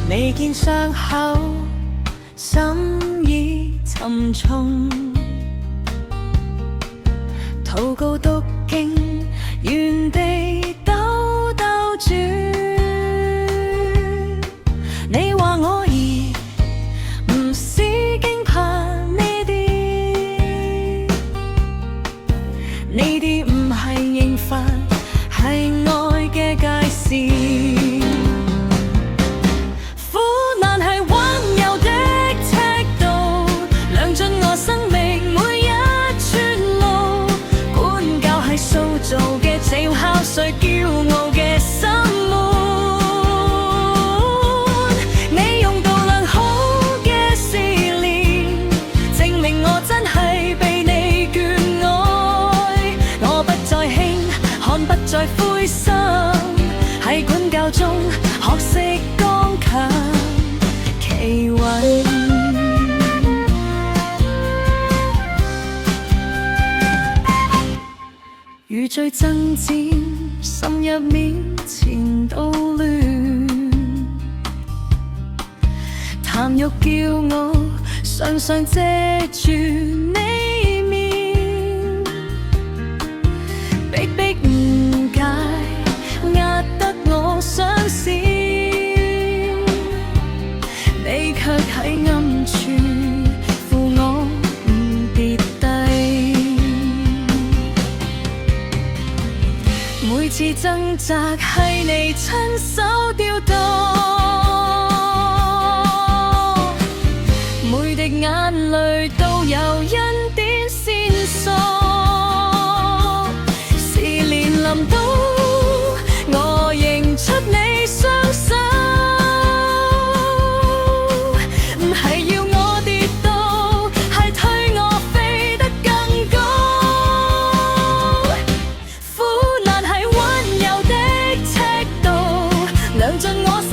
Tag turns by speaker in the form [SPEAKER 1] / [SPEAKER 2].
[SPEAKER 1] 未見傷口，心已沉重。禱告讀經，原地兜兜轉。你話我兒唔使驚怕呢啲，呢啲唔係刑罰，係愛嘅界線。苦難係溫柔的尺度，量盡我生命每一寸路。管教係塑造嘅績效，誰驕傲嘅心門？你用度量好嘅試煉，證明我真係被你眷愛。我不再輕看，不再灰心，喺管教中學識剛強企穩。如罪爭戰，心入面前度亂，貪欲驕傲，常常遮住你面，逼迫誤解，壓得我想閃，你卻喺暗處扶我唔跌低。每次掙扎係你親手調度，每滴眼淚都有恩典線索。試煉臨到，我認出你雙手，唔係要我跌倒，係推我飛得更高。苦難係溫柔的尺度，量盡我心